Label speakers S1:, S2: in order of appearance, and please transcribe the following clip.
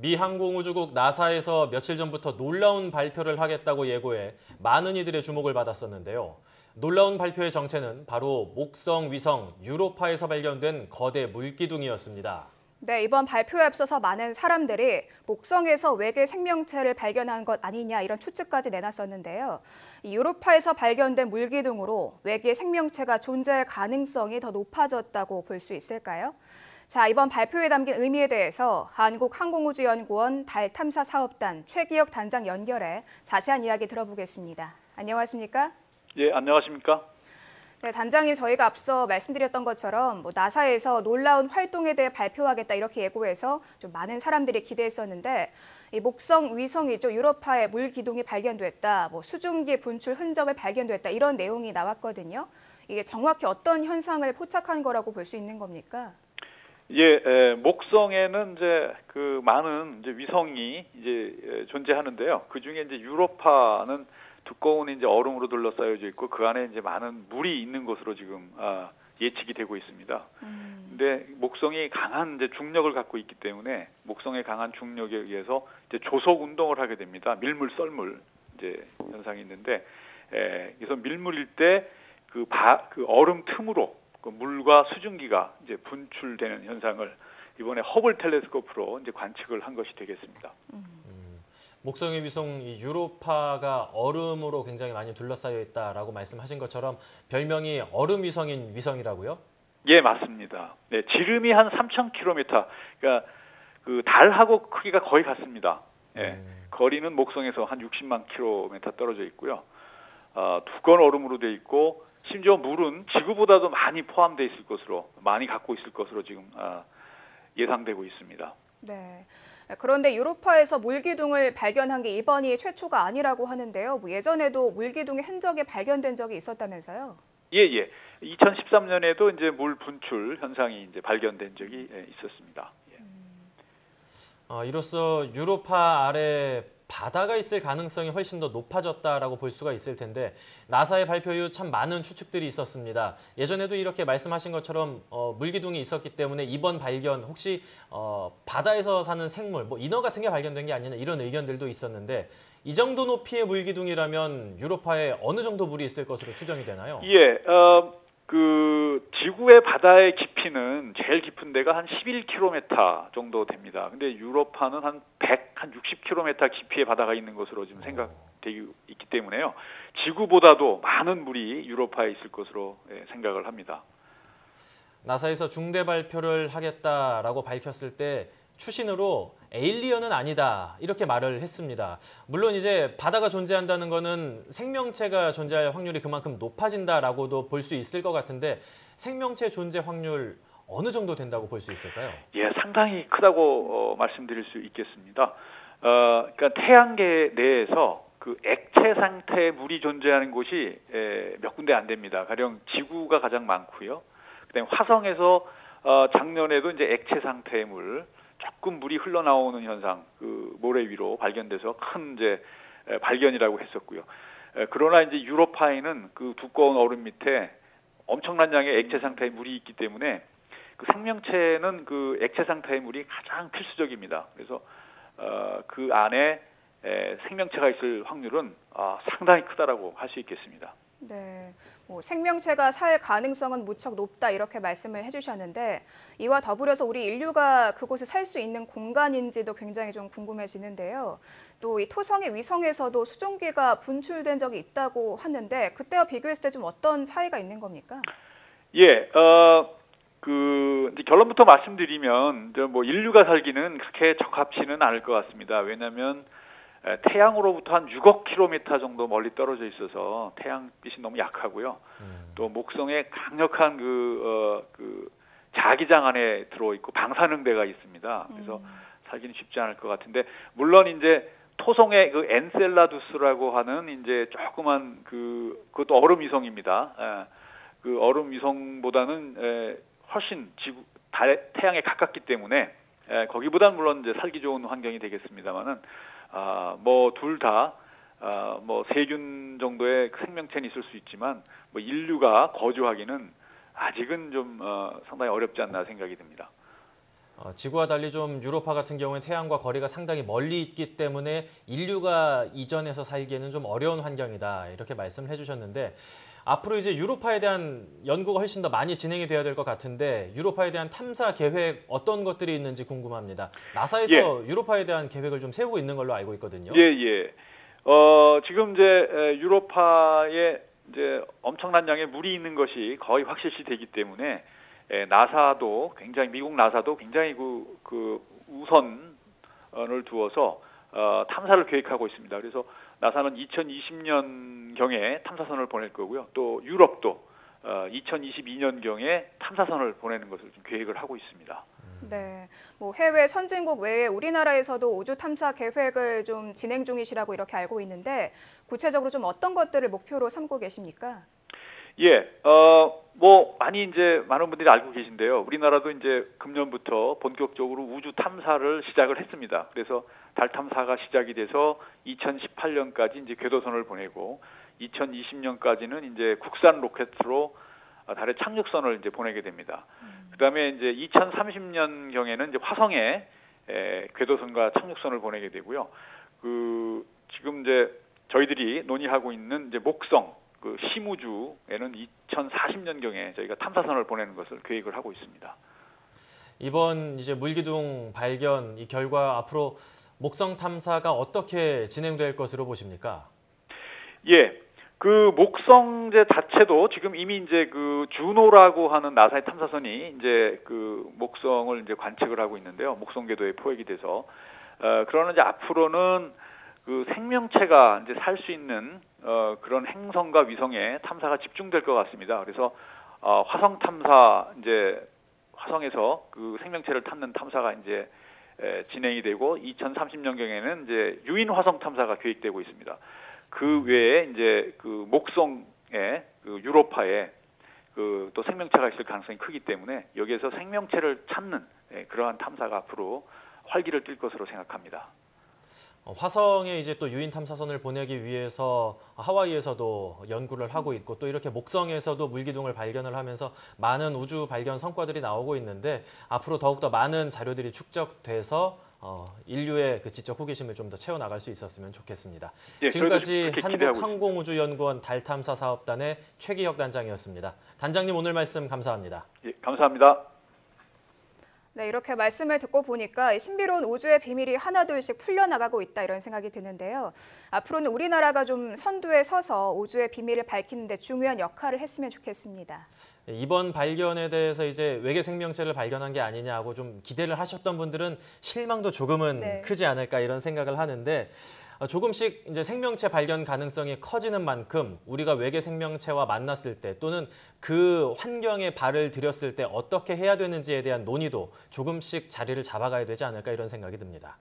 S1: 미 항공우주국 나사에서 며칠 전부터 놀라운 발표를 하겠다고 예고해 많은 이들의 주목을 받았었는데요. 놀라운 발표의 정체는 바로 목성 위성 유로파에서 발견된 거대 물기둥이었습니다.
S2: 네, 이번 발표에 앞서서 많은 사람들이 목성에서 외계 생명체를 발견한 것 아니냐 이런 추측까지 내놨었는데요. 이 유로파에서 발견된 물기둥으로 외계 생명체가 존재할 가능성이 더 높아졌다고 볼 수 있을까요? 자, 이번 발표에 담긴 의미에 대해서 한국항공우주연구원 달탐사사업단 최기혁 단장 연결해 자세한 이야기 들어보겠습니다. 안녕하십니까?
S3: 예, 안녕하십니까?
S2: 네, 단장님, 저희가 앞서 말씀드렸던 것처럼 나사에서 놀라운 활동에 대해 발표하겠다 이렇게 예고해서 좀 많은 사람들이 기대했었는데 이 목성 위성이죠. 유로파에 물 기둥이 발견됐다, 수증기 분출 흔적을 발견됐다 이런 내용이 나왔거든요. 이게 정확히 어떤 현상을 포착한 거라고 볼 수 있는 겁니까?
S3: 예, 목성에는 이제 그 많은 이제 위성이 이제 존재하는데요. 그 중에 이제 유로파는 두꺼운 이제 얼음으로 둘러싸여져 있고 그 안에 이제 많은 물이 있는 것으로 지금 예측이 되고 있습니다. 근데 목성이 강한 이제 중력을 갖고 있기 때문에 목성의 강한 중력에 의해서 이제 조속 운동을 하게 됩니다. 밀물 썰물 이제 현상이 있는데, 그래서 밀물일 때 그 얼음 틈으로 그 물과 수증기가 이제 분출되는 현상을 이번에 허블 텔레스코프로 이제 관측을 한 것이 되겠습니다.
S1: 목성의 위성 이 유로파가 얼음으로 굉장히 많이 둘러싸여 있다라고 말씀하신 것처럼 별명이 얼음 위성인 위성이라고요?
S3: 예, 맞습니다. 네, 지름이 한 3,000km, 그러니까 그 달하고 크기가 거의 같습니다. 예, 거리는 목성에서 한 60만 km 떨어져 있고요. 두꺼운 얼음으로 돼 있고 심지어 물은 지구보다도 많이 포함되어 있을 것으로, 많이 갖고 있을 것으로 지금 예상되고 있습니다.
S2: 네. 그런데 유로파에서 물기둥을 발견한 게 이번이 최초가 아니라고 하는데요. 예전에도 물기둥의 흔적이 발견된 적이 있었다면서요?
S3: 예. 2013년에도 이제 물 분출 현상이 이제 발견된 적이 있었습니다. 예.
S1: 이로써 유로파 아래 바다가 있을 가능성이 훨씬 더 높아졌다라고 볼 수가 있을 텐데 나사의 발표 이후 참 많은 추측들이 있었습니다. 예전에도 이렇게 말씀하신 것처럼 물기둥이 있었기 때문에 이번 발견 혹시 바다에서 사는 생물, 인어 같은 게 발견된 게 아니냐 이런 의견들도 있었는데 이 정도 높이의 물기둥이라면 유로파에 어느 정도 물이 있을 것으로 추정이 되나요?
S3: 예, 그 지구의 바다의 깊이는 제일 깊은 데가 한 11km 정도 됩니다. 근데 유로파는 한 60km 깊이의 바다가 있는 것으로 지금 생각되고 있기 때문에요. 지구보다도 많은 물이 유로파에 있을 것으로 생각을 합니다.
S1: 나사에서 중대 발표를 하겠다라고 밝혔을 때 추신으로 에일리언은 아니다 이렇게 말을 했습니다. 물론 이제 바다가 존재한다는 거는 생명체가 존재할 확률이 그만큼 높아진다라고도 볼 수 있을 것 같은데 생명체 존재 확률 어느 정도 된다고 볼 수 있을까요?
S3: 예, 상당히 크다고 말씀드릴 수 있겠습니다. 그러니까 태양계 내에서 그 액체 상태의 물이 존재하는 곳이 몇 군데 안 됩니다. 가령 지구가 가장 많고요. 그다음에 화성에서 작년에도 이제 액체 상태의 물, 조금 물이 흘러나오는 현상, 그 모래 위로 발견돼서 큰 이제 발견이라고 했었고요. 그러나 이제 유로파에는 그 두꺼운 얼음 밑에 엄청난 양의 액체 상태의 물이 있기 때문에 그 생명체는 그 액체 상태의 물이 가장 필수적입니다. 그래서 그 안에 생명체가 있을 확률은 상당히 크다라고 할 수 있겠습니다.
S2: 네, 생명체가 살 가능성은 무척 높다 이렇게 말씀을 해주셨는데 이와 더불어서 우리 인류가 그곳에 살 수 있는 공간인지도 굉장히 좀 궁금해지는데요. 또 이 토성의 위성에서도 수증기가 분출된 적이 있다고 하는데 그때와 비교했을 때 좀 어떤 차이가 있는 겁니까?
S3: 예, 이제 결론부터 말씀드리면 이제 인류가 살기는 그렇게 적합치는 않을 것 같습니다. 왜냐하면 태양으로부터 한 6억 킬로미터 정도 멀리 떨어져 있어서 태양빛이 너무 약하고요. 또 목성에 강력한 그 자기장 안에 들어 있고 방사능대가 있습니다. 그래서 살기는 쉽지 않을 것 같은데 물론 이제 토성의 그 엔셀라두스라고 하는 이제 조그만 그것도 얼음 위성입니다. 그 얼음 위성보다는 훨씬 태양에 가깝기 때문에 거기보다는 물론 이제 살기 좋은 환경이 되겠습니다만은 둘 다 세균 정도의 생명체는 있을 수 있지만 인류가 거주하기는 아직은 좀 상당히 어렵지 않나 생각이 듭니다.
S1: 지구와 달리 좀 유로파 같은 경우에 태양과 거리가 상당히 멀리 있기 때문에 인류가 이전해서 살기에는 좀 어려운 환경이다 이렇게 말씀을 해주셨는데 앞으로 이제 유로파에 대한 연구가 훨씬 더 많이 진행이 돼야 될 것 같은데 유로파에 대한 탐사 계획 어떤 것들이 있는지 궁금합니다. 나사에서 유로파에 대한 계획을 좀 세우고 있는 걸로 알고 있거든요.
S3: 예. 지금 이제 유로파에 이제 엄청난 양의 물이 있는 것이 거의 확실시되기 때문에 나사도 굉장히 미국 나사도 굉장히 그 우선을 두어서 탐사를 계획하고 있습니다. 그래서 나사는 2020년경에 탐사선을 보낼 거고요. 또 유럽도 2022년경에 탐사선을 보내는 것을 좀 계획을 하고 있습니다.
S2: 네, 뭐 해외 선진국 외에 우리나라에서도 우주 탐사 계획을 좀 진행 중이시라고 이렇게 알고 있는데 구체적으로 좀 어떤 것들을 목표로 삼고 계십니까?
S3: 뭐 많이 이제 많은 분들이 알고 계신데요. 우리나라도 이제 금년부터 본격적으로 우주 탐사를 시작을 했습니다. 그래서 달 탐사가 시작이 돼서 2018년까지 이제 궤도선을 보내고 2020년까지는 이제 국산 로켓으로 달에 착륙선을 이제 보내게 됩니다. 그다음에 이제 2030년경에는 이제 화성에 궤도선과 착륙선을 보내게 되고요. 지금 이제 저희들이 논의하고 있는 이제 목성 심우주에는 2040년경에 저희가 탐사선을 보내는 것을 계획을 하고 있습니다.
S1: 이번 이제 물기둥 발견 이 결과 앞으로 목성 탐사가 어떻게 진행될 것으로 보십니까?
S3: 그 목성제 자체도 지금 이미 이제 그 주노라고 하는 나사의 탐사선이 이제 그 목성을 이제 관측을 하고 있는데요. 목성 궤도에 포획이 돼서 그러나 이제 앞으로는 그 생명체가 이제 살 수 있는 그런 행성과 위성에 탐사가 집중될 것 같습니다. 그래서 화성 탐사 이제 화성에서 그 생명체를 찾는 탐사가 이제 진행이 되고 2030년경에는 이제 유인 화성 탐사가 계획되고 있습니다. 그 외에 이제 그 목성에 그 유로파에 그 또 생명체가 있을 가능성이 크기 때문에 여기에서 생명체를 찾는 그러한 탐사가 앞으로 활기를 띨 것으로 생각합니다.
S1: 화성에 이제 또 유인 탐사선을 보내기 위해서 하와이에서도 연구를 하고 있고 또 이렇게 목성에서도 물기둥을 발견을 하면서 많은 우주 발견 성과들이 나오고 있는데 앞으로 더욱더 많은 자료들이 축적돼서 인류의 그 지적 호기심을 좀 더 채워나갈 수 있었으면 좋겠습니다. 지금까지 한국항공우주연구원 달탐사 사업단의 최기혁 단장이었습니다. 단장님 오늘 말씀 감사합니다.
S3: 감사합니다.
S2: 네, 이렇게 말씀을 듣고 보니까 신비로운 우주의 비밀이 하나둘씩 풀려나가고 있다 이런 생각이 드는데요. 앞으로는 우리나라가 좀 선두에 서서 우주의 비밀을 밝히는 데 중요한 역할을 했으면 좋겠습니다.
S1: 이번 발견에 대해서 이제 외계 생명체를 발견한 게 아니냐고 좀 기대를 하셨던 분들은 실망도 조금은 크지 않을까 이런 생각을 하는데 조금씩 이제 생명체 발견 가능성이 커지는 만큼 우리가 외계 생명체와 만났을 때 또는 그 환경에 발을 들였을 때 어떻게 해야 되는지에 대한 논의도 조금씩 자리를 잡아가야 되지 않을까 이런 생각이 듭니다.